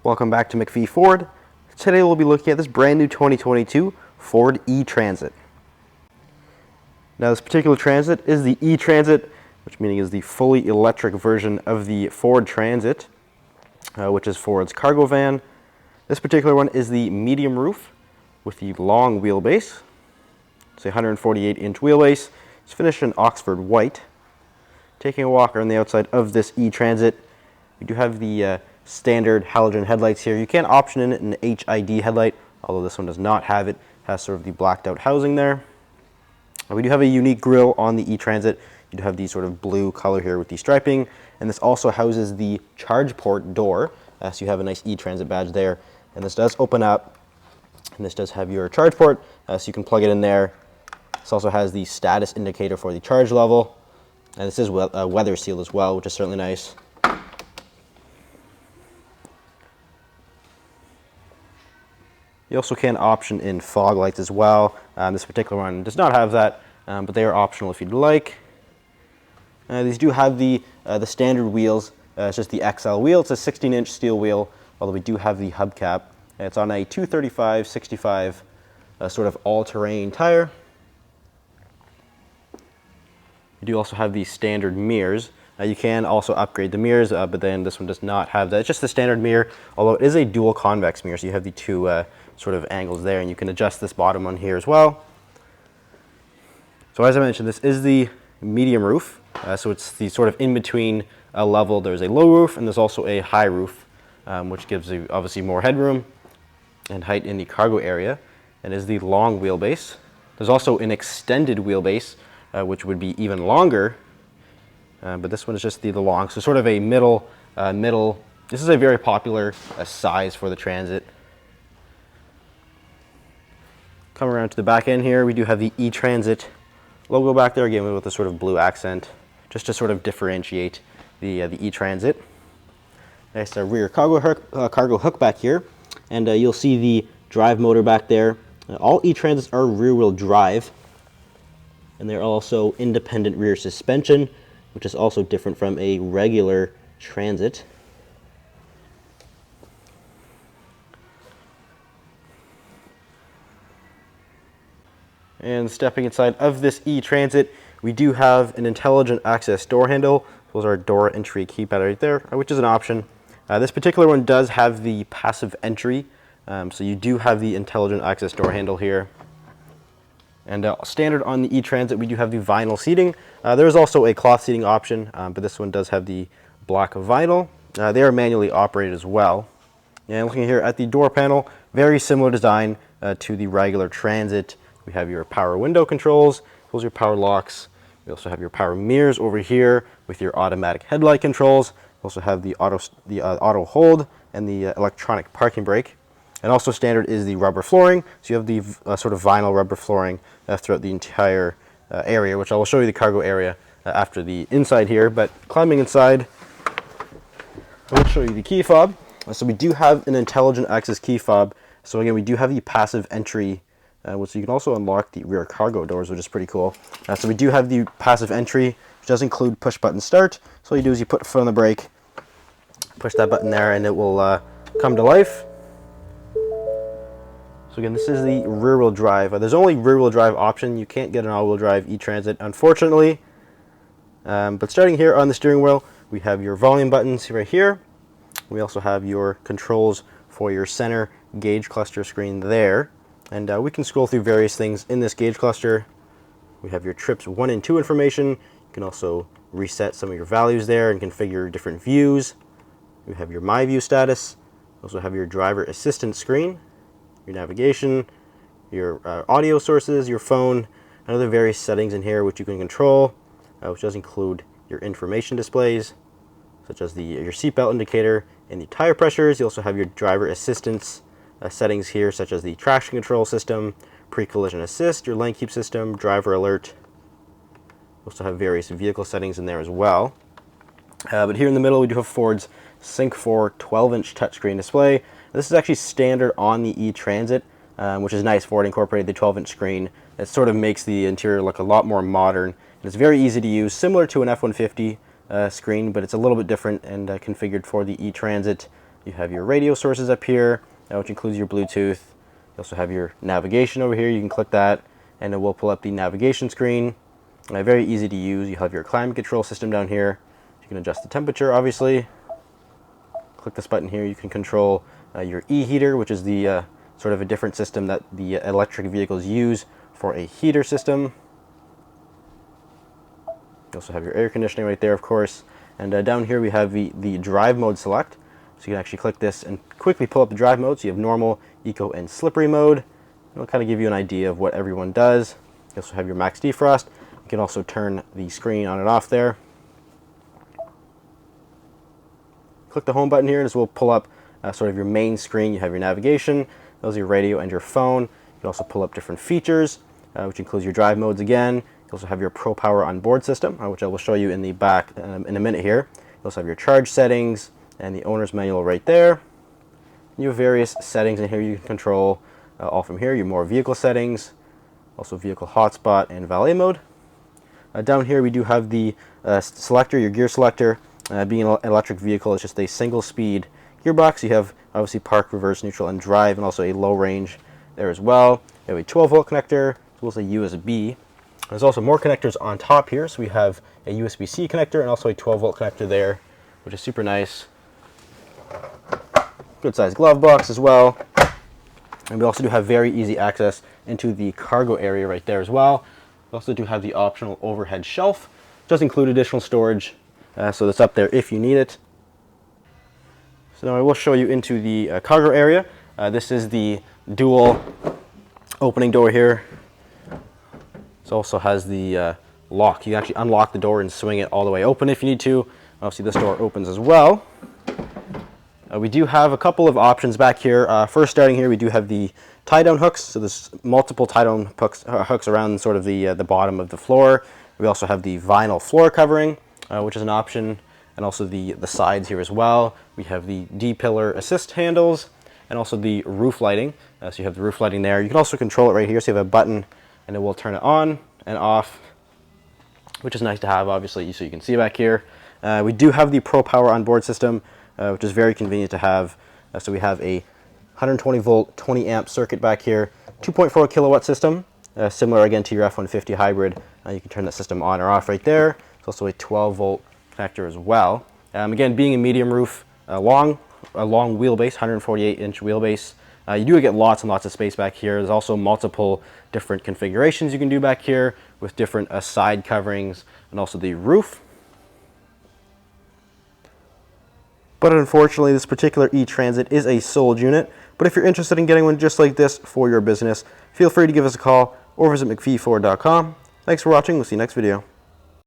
Welcome back to McPhee Ford. Today we'll be looking at this brand new 2022 Ford E-Transit. Now this particular Transit is the E-Transit, which meaning is the fully electric version of the Ford Transit, which is Ford's cargo van. This particular one is the medium roof with the long wheelbase. It's a 148-inch wheelbase. It's finished in Oxford white. Taking a walk around the outside of this E-Transit, we do have the standard halogen headlights here. You can option in an HID headlight, although this one does not have it. It has sort of the blacked out housing there. We do have a unique grille on the E-Transit. You do have the sort of blue color here with the striping, and this also houses the charge port door. So you have a nice E-Transit badge there, and this does open up, and this does have your charge port, so you can plug it in there. This also has the status indicator for the charge level, and this is weather sealed as well, which is certainly nice. You also can option in fog lights as well. This particular one does not have that, but they are optional if you'd like. These do have the standard wheels. It's just the XL wheel. It's a 16-inch steel wheel, although we do have the hubcap. It's on a 235/65 sort of all-terrain tire. You do also have the standard mirrors. You can also upgrade the mirrors, but then this one does not have that. It's just the standard mirror, although it is a dual convex mirror, so you have the two sort of angles there, and you can adjust this bottom one here as well. So as I mentioned, this is the medium roof, so it's the sort of in between level. There's a low roof and there's also a high roof, which gives you obviously more headroom and height in the cargo area, and is the long wheelbase. There's also an extended wheelbase, which would be even longer, but this one is just the long, so sort of a middle. This is a very popular size for the Transit. Come around to the back end here, we do have the E-Transit logo back there, again with a sort of blue accent, just to sort of differentiate the E-Transit. Nice rear cargo hook back here, and you'll see the drive motor back there. All E-Transits are rear-wheel drive, and they're also independent rear suspension, which is also different from a regular Transit. And stepping inside of this E-Transit, we do have an intelligent access door handle. Those are door entry keypad right there, which is an option. This particular one does have the passive entry, so you do have the intelligent access door handle here. And standard on the E-Transit, we do have the vinyl seating. There is also a cloth seating option, but this one does have the black vinyl. They are manually operated as well. And looking here at the door panel, very similar design to the regular Transit. We have your power window controls, those are your power locks. We also have your power mirrors over here with your automatic headlight controls. We also have the auto hold and the electronic parking brake. And also standard is the rubber flooring. So you have the sort of vinyl rubber flooring throughout the entire area, which I will show you the cargo area after the inside here. But climbing inside, I will show you the key fob. So we do have an intelligent access key fob. So again, we do have the passive entry, so you can also unlock the rear cargo doors, which is pretty cool. So we do have the passive entry, which does include push button start. So all you do is you put the foot on the brake, push that button there, and it will come to life. So again, this is the rear wheel drive. There's only rear wheel drive option. You can't get an all wheel drive E-Transit, unfortunately. But starting here on the steering wheel, we have your volume buttons right here. We also have your controls for your center gauge cluster screen there. And we can scroll through various things in this gauge cluster. We have your trips 1 and 2 information. You can also reset some of your values there and configure different views. We have your My View status. You also have your driver assistance screen, your navigation, your audio sources, your phone, and other various settings in here which you can control, which does include your information displays, such as your seatbelt indicator and the tire pressures. You also have your driver assistance settings here, such as the traction control system, pre-collision assist, your lane keep system, driver alert. We also have various vehicle settings in there as well. But here in the middle, we do have Ford's Sync 4 12-inch touchscreen display. This is actually standard on the E-Transit, which is nice. Ford incorporated the 12-inch screen. It sort of makes the interior look a lot more modern, and it's very easy to use, similar to an F-150 screen, but it's a little bit different and configured for the E-Transit. You have your radio sources up here, which includes your Bluetooth. You also have your navigation over here. You can click that, and it will pull up the navigation screen. Very easy to use. You have your climate control system down here. You can adjust the temperature, obviously. Click this button here. You can control your e-heater, which is the sort of a different system that the electric vehicles use for a heater system. You also have your air conditioning right there, of course. And down here we have the drive mode select. So you can actually click this and quickly pull up the drive mode. So you have normal, eco, and slippery mode. It'll kind of give you an idea of what everyone does. You also have your max defrost. You can also turn the screen on and off there. Click the home button here and this will pull up sort of your main screen. You have your navigation, those are your radio and your phone. You can also pull up different features, which includes your drive modes again. You also have your Pro Power onboard system, which I will show you in the back in a minute here. You also have your charge settings and the owner's manual right there. You have various settings in here you can control all from here. Your more vehicle settings, also vehicle hotspot and valet mode. Down here we do have the selector, your gear selector. Being an electric vehicle, it's just a single speed gearbox. You have obviously park, reverse, neutral, and drive, and also a low range there as well. You have a 12-volt connector, as well as a USB. There's also more connectors on top here. So we have a USB-C connector and also a 12-volt connector there, which is super nice. Good sized glove box as well. And we also do have very easy access into the cargo area right there as well. We also do have the optional overhead shelf. It does include additional storage, so that's up there if you need it. So now I will show you into the cargo area. This is the dual opening door here. This also has the lock. You can actually unlock the door and swing it all the way open if you need to. Obviously this door opens as well. We do have a couple of options back here. First, starting here, we do have the tie-down hooks. So there's multiple tie-down hooks around sort of the bottom of the floor. We also have the vinyl floor covering, which is an option, and also the sides here as well. We have the D-pillar assist handles, and also the roof lighting. So you have the roof lighting there. You can also control it right here. So you have a button, and it will turn it on and off, which is nice to have, obviously, so you can see back here. We do have the Pro Power onboard system, which is very convenient to have. So we have a 120 volt, 20 amp circuit back here, 2.4 kilowatt system, similar again to your F-150 hybrid. You can turn that system on or off right there. It's also a 12 volt connector as well. Again, being a medium roof, a long wheelbase, 148 inch wheelbase, you do get lots and lots of space back here. There's also multiple different configurations you can do back here with different side coverings and also the roof. But unfortunately, this particular E-Transit is a sold unit. But if you're interested in getting one just like this for your business, feel free to give us a call or visit mcpheeford.com. Thanks for watching. We'll see you next video.